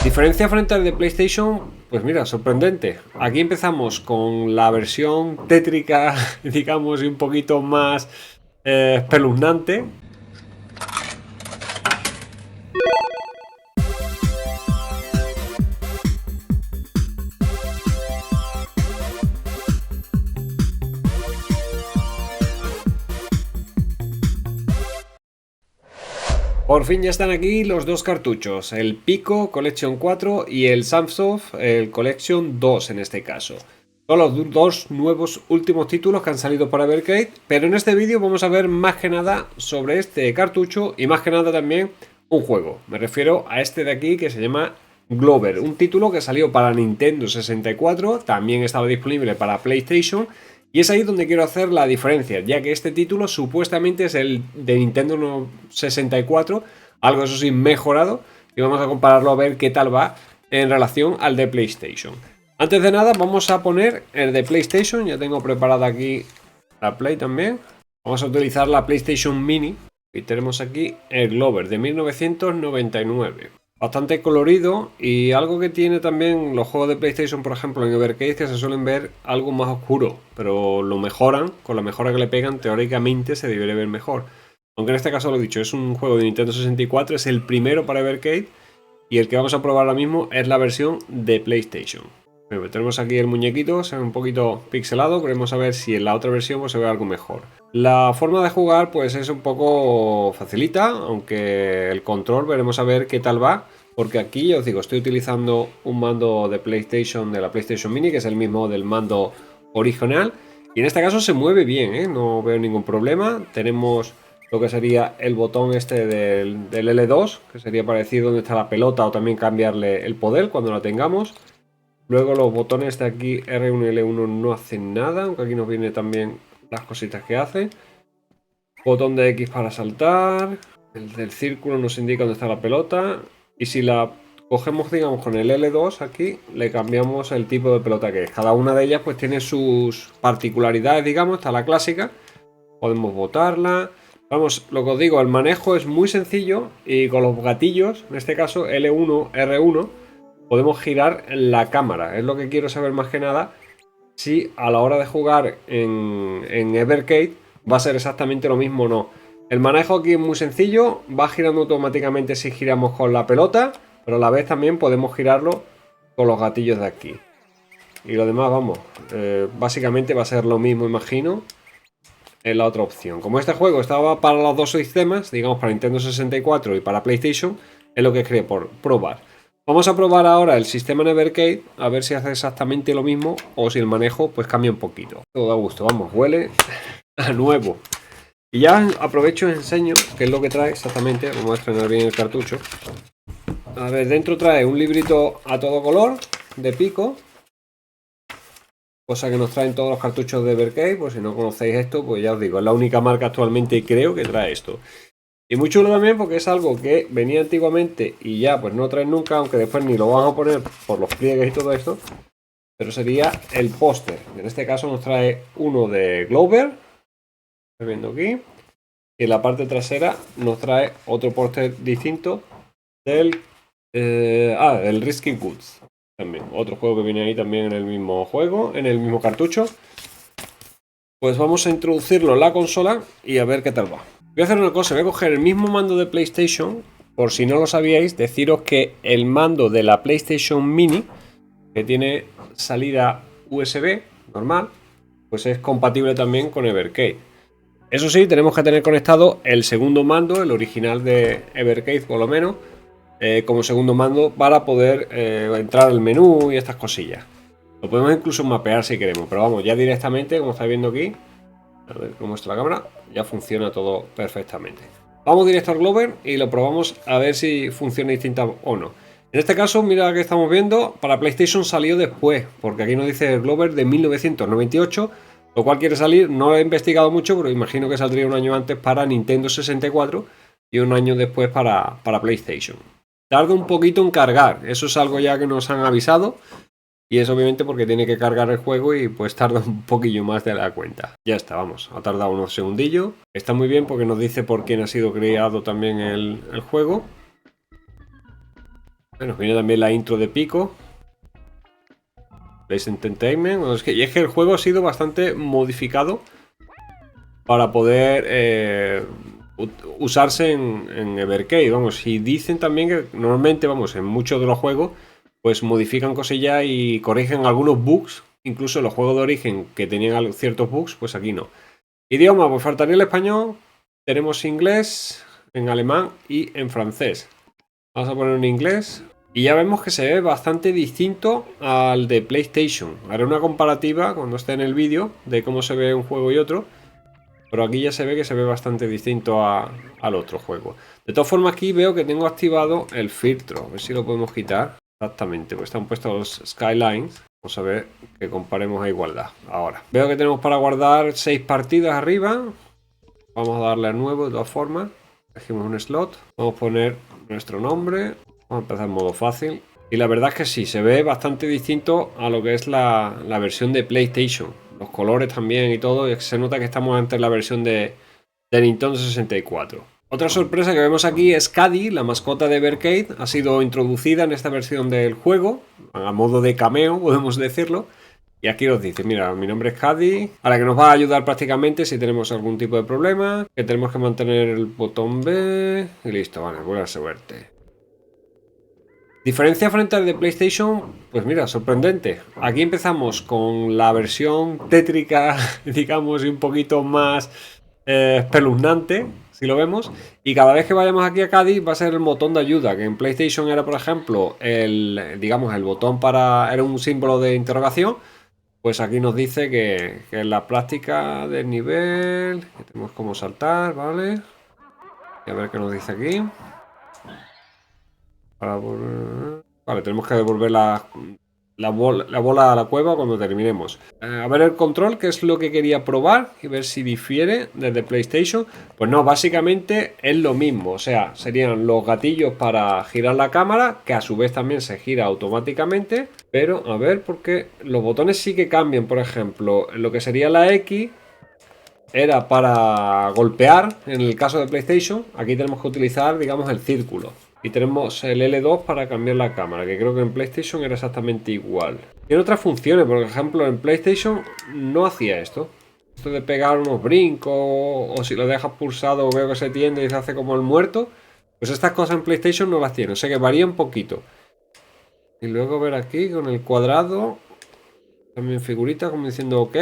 Diferencia frente al de PlayStation, pues mira, sorprendente. Aquí empezamos con la versión tétrica, digamos, y un poquito más espeluznante. Por fin ya están aquí los dos cartuchos, el Pico Collection 4 y el Samsung el Collection 2 en este caso. Son los dos nuevos últimos títulos que han salido para Evercade, pero en este vídeo vamos a ver más que nada sobre este cartucho y más que nada también un juego. Me refiero a este de aquí que se llama Glover, un título que salió para Nintendo 64, también estaba disponible para PlayStation. Y es ahí donde quiero hacer la diferencia, ya que este título supuestamente es el de Nintendo 64, algo eso sí mejorado, y vamos a compararlo a ver qué tal va en relación al de PlayStation. Antes de nada vamos a poner el de PlayStation, ya tengo preparada aquí la Play también. Vamos a utilizar la PlayStation Mini y tenemos aquí el Glover de 1999. Bastante colorido y algo que tiene también los juegos de PlayStation, por ejemplo en Evercade, que se suelen ver algo más oscuro, pero lo mejoran, con la mejora que le pegan teóricamente se debería ver mejor. Aunque en este caso lo he dicho, es un juego de Nintendo 64, es el primero para Evercade y el que vamos a probar ahora mismo es la versión de PlayStation. Bueno, tenemos aquí el muñequito, se ve un poquito pixelado, queremos saber si en la otra versión pues, se ve algo mejor. La forma de jugar pues es un poco facilita, aunque el control veremos a ver qué tal va, porque aquí ya os digo, estoy utilizando un mando de PlayStation, de la PlayStation Mini, que es el mismo del mando original, y en este caso se mueve bien, ¿eh? No veo ningún problema. Tenemos lo que sería el botón este del L2, que sería parecido donde está la pelota, o también cambiarle el poder cuando la tengamos. Luego los botones de aquí R1 y L1 no hacen nada, aunque aquí nos viene también las cositas que hace. Botón de X para saltar. El del círculo nos indica dónde está la pelota. Y si la cogemos, digamos, con el L2 aquí, le cambiamos el tipo de pelota que es. Cada una de ellas pues tiene sus particularidades, digamos. Está la clásica. Podemos botarla. Vamos, lo que os digo, el manejo es muy sencillo y con los gatillos, en este caso L1, R1, podemos girar la cámara. Es lo que quiero saber más que nada si a la hora de jugar en Evercade va a ser exactamente lo mismo o no. El manejo aquí es muy sencillo, va girando automáticamente si giramos con la pelota, pero a la vez también podemos girarlo con los gatillos de aquí. Y lo demás, vamos, básicamente va a ser lo mismo, imagino, en la otra opción. Como este juego estaba para los dos sistemas, digamos para Nintendo 64 y para PlayStation, es lo que quería por probar. Vamos a probar ahora el sistema en Evercade, a ver si hace exactamente lo mismo o si el manejo pues cambia un poquito. Todo da gusto, vamos, huele a nuevo. Y ya aprovecho y enseño qué es lo que trae exactamente. Vamos a estrenar bien el cartucho. A ver, dentro trae un librito a todo color de Pico, cosa que nos traen todos los cartuchos de Evercade. Pues si no conocéis esto, pues ya os digo, es la única marca actualmente creo que trae esto. Y muy chulo también porque es algo que venía antiguamente y ya pues no traen nunca, aunque después ni lo van a poner por los pliegues y todo esto. Pero sería el póster. En este caso nos trae uno de Glover. Estoy viendo aquí. Y en la parte trasera nos trae otro póster distinto del el Risky Goods. También, otro juego que viene ahí también en el mismo juego, en el mismo cartucho. Pues vamos a introducirlo en la consola y a ver qué tal va. Voy a hacer una cosa, voy a coger el mismo mando de PlayStation. Por si no lo sabíais, deciros que el mando de la PlayStation Mini, que tiene salida USB normal, pues es compatible también con Evercade. Eso sí, tenemos que tener conectado el segundo mando, el original de Evercade por lo menos, como segundo mando para poder entrar al menú y estas cosillas. Lo podemos incluso mapear si queremos, pero vamos, ya directamente, como estáis viendo aquí, a ver cómo está la cámara, ya funciona todo perfectamente. Vamos directo al Glover y lo probamos a ver si funciona distinta o no. En este caso, mira que estamos viendo, para PlayStation salió después, porque aquí nos dice el Glover de 1998, lo cual quiere salir, no lo he investigado mucho, pero imagino que saldría un año antes para Nintendo 64 y un año después para PlayStation. Tarda un poquito en cargar, eso es algo ya que nos han avisado. Y es obviamente porque tiene que cargar el juego y pues tarda un poquillo más de la cuenta. Ya está, vamos, ha tardado unos segundillos. Está muy bien porque nos dice por quién ha sido creado también el juego. Bueno, viene también la intro de Pico. Place Entertainment. Y es que el juego ha sido bastante modificado para poder usarse en Evercade, vamos. Y dicen también que normalmente, vamos, en muchos de los juegos, pues modifican cosillas y corrigen algunos bugs. Incluso los juegos de origen que tenían ciertos bugs, pues aquí no. Idioma, pues faltaría el español. Tenemos inglés, en alemán y en francés. Vamos a poner en inglés. Y ya vemos que se ve bastante distinto al de PlayStation. Haré una comparativa cuando esté en el vídeo de cómo se ve un juego y otro. Pero aquí ya se ve que se ve bastante distinto al otro juego. De todas formas, aquí veo que tengo activado el filtro. A ver si lo podemos quitar. Exactamente, pues están puestos los skylines. Vamos a ver que comparemos a igualdad. Ahora, veo que tenemos para guardar 6 partidas arriba. Vamos a darle a nuevo de todas formas. Elegimos un slot. Vamos a poner nuestro nombre. Vamos a empezar en modo fácil. Y la verdad es que sí, se ve bastante distinto a lo que es la versión de PlayStation. Los colores también y todo. Y se nota que estamos ante la versión de Nintendo 64. Otra sorpresa que vemos aquí es Caddy, la mascota de Evercade. Ha sido introducida en esta versión del juego. A modo de cameo, podemos decirlo. Y aquí nos dice, mira, mi nombre es Caddy. Ahora que nos va a ayudar prácticamente si tenemos algún tipo de problema. Que tenemos que mantener el botón B. Y listo, vale, buena suerte. Diferencia frente al de PlayStation, pues mira, sorprendente. Aquí empezamos con la versión tétrica, digamos, y un poquito más espeluznante, si lo vemos. Y cada vez que vayamos aquí a Cádiz va a ser el botón de ayuda, que en PlayStation era, por ejemplo, digamos, el botón era un símbolo de interrogación. Pues aquí nos dice que en la práctica del nivel, que tenemos como saltar, ¿vale? Y a ver qué nos dice aquí. Vale, tenemos que devolver la bola a la cueva cuando terminemos. A ver el control, que es lo que quería probar y ver si difiere desde PlayStation. Pues no, básicamente es lo mismo. O sea, serían los gatillos para girar la cámara, que a su vez también se gira automáticamente. Pero, a ver, porque los botones sí que cambian. Por ejemplo, lo que sería la X era para golpear, en el caso de PlayStation. Aquí tenemos que utilizar, digamos, el círculo. Y tenemos el L2 para cambiar la cámara, que creo que en PlayStation era exactamente igual. Tiene otras funciones, por ejemplo, en PlayStation no hacía esto. Esto de pegar unos brincos, o si lo dejas pulsado veo que se tiende y se hace como el muerto. Pues estas cosas en PlayStation no las tiene, o sea que varía un poquito. Y luego ver aquí con el cuadrado, también figurita como diciendo ok.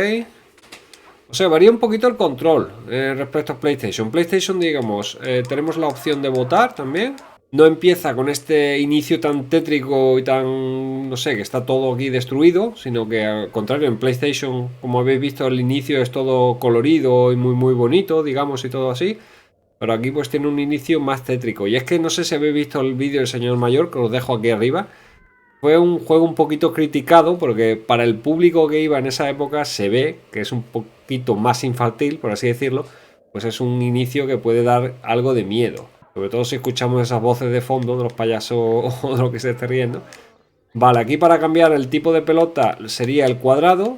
O sea, varía un poquito el control respecto a PlayStation. PlayStation, digamos, tenemos la opción de votar también. No empieza con este inicio tan tétrico y tan, no sé, que está todo aquí destruido, sino que al contrario, en PlayStation, como habéis visto, el inicio es todo colorido y muy muy bonito, digamos, y todo así. Pero aquí pues tiene un inicio más tétrico. Y es que no sé si habéis visto el vídeo del señor mayor, que os dejo aquí arriba. Fue un juego un poquito criticado porque para el público que iba en esa época se ve que es un poquito más infantil, por así decirlo. Pues es un inicio que puede dar algo de miedo. Sobre todo si escuchamos esas voces de fondo de los payasos o de lo que se esté riendo. Vale, aquí para cambiar el tipo de pelota sería el cuadrado.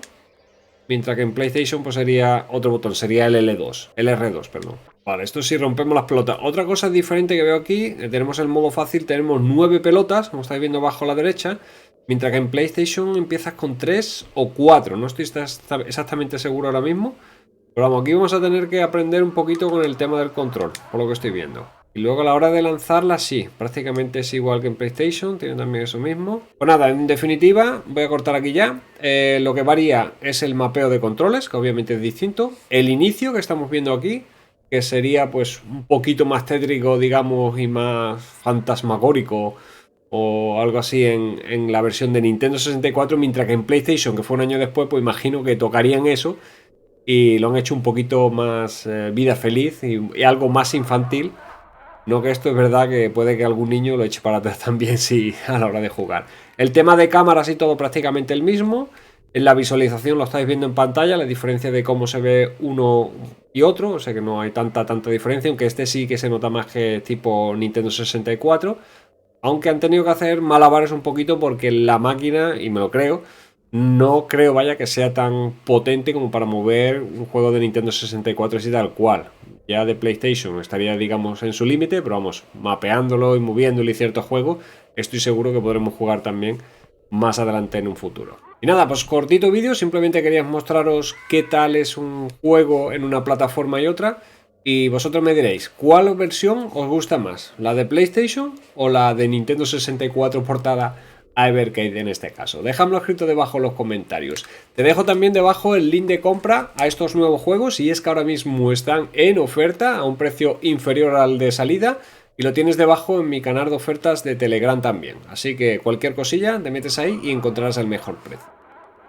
Mientras que en PlayStation pues sería otro botón, sería el L2. El R2, perdón. Vale, esto sí rompemos las pelotas. Otra cosa diferente que veo aquí, tenemos el modo fácil, tenemos 9 pelotas, como estáis viendo abajo a la derecha. Mientras que en PlayStation empiezas con 3 o 4. No estoy exactamente seguro ahora mismo. Pero vamos, aquí vamos a tener que aprender un poquito con el tema del control, por lo que estoy viendo. Y luego a la hora de lanzarla, sí, prácticamente es igual que en PlayStation, tiene también eso mismo. Pues nada, en definitiva, voy a cortar aquí ya. Lo que varía es el mapeo de controles, que obviamente es distinto. El inicio que estamos viendo aquí, que sería pues un poquito más tétrico, digamos, y más fantasmagórico o algo así en la versión de Nintendo 64, mientras que en PlayStation, que fue un año después, pues imagino que tocarían eso y lo han hecho un poquito más vida feliz y algo más infantil. No, que esto es verdad que puede que algún niño lo eche para atrás también si a la hora de jugar. El tema de cámaras y todo prácticamente el mismo. En la visualización lo estáis viendo en pantalla, la diferencia de cómo se ve uno y otro, o sea que no hay tanta diferencia, aunque este sí que se nota más que tipo Nintendo 64. Aunque han tenido que hacer malabares un poquito porque la máquina, y me lo creo, no creo vaya que sea tan potente como para mover un juego de Nintendo 64 así tal cual. Ya de PlayStation estaría digamos en su límite, pero vamos, mapeándolo y moviéndolo y ciertos juegos, estoy seguro que podremos jugar también más adelante en un futuro. Y nada, pues cortito vídeo, simplemente quería mostraros qué tal es un juego en una plataforma y otra. Y vosotros me diréis, ¿cuál versión os gusta más? ¿La de PlayStation o la de Nintendo 64 portada a Evercade en este caso? Dejadlo escrito debajo en los comentarios. Te dejo también debajo el link de compra a estos nuevos juegos, y es que ahora mismo están en oferta a un precio inferior al de salida. Y lo tienes debajo en mi canal de ofertas de Telegram también. Así que cualquier cosilla te metes ahí y encontrarás el mejor precio.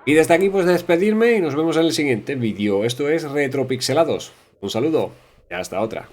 Y desde aquí pues despedirme y nos vemos en el siguiente vídeo. Esto es Retropixelados. Un saludo y hasta otra.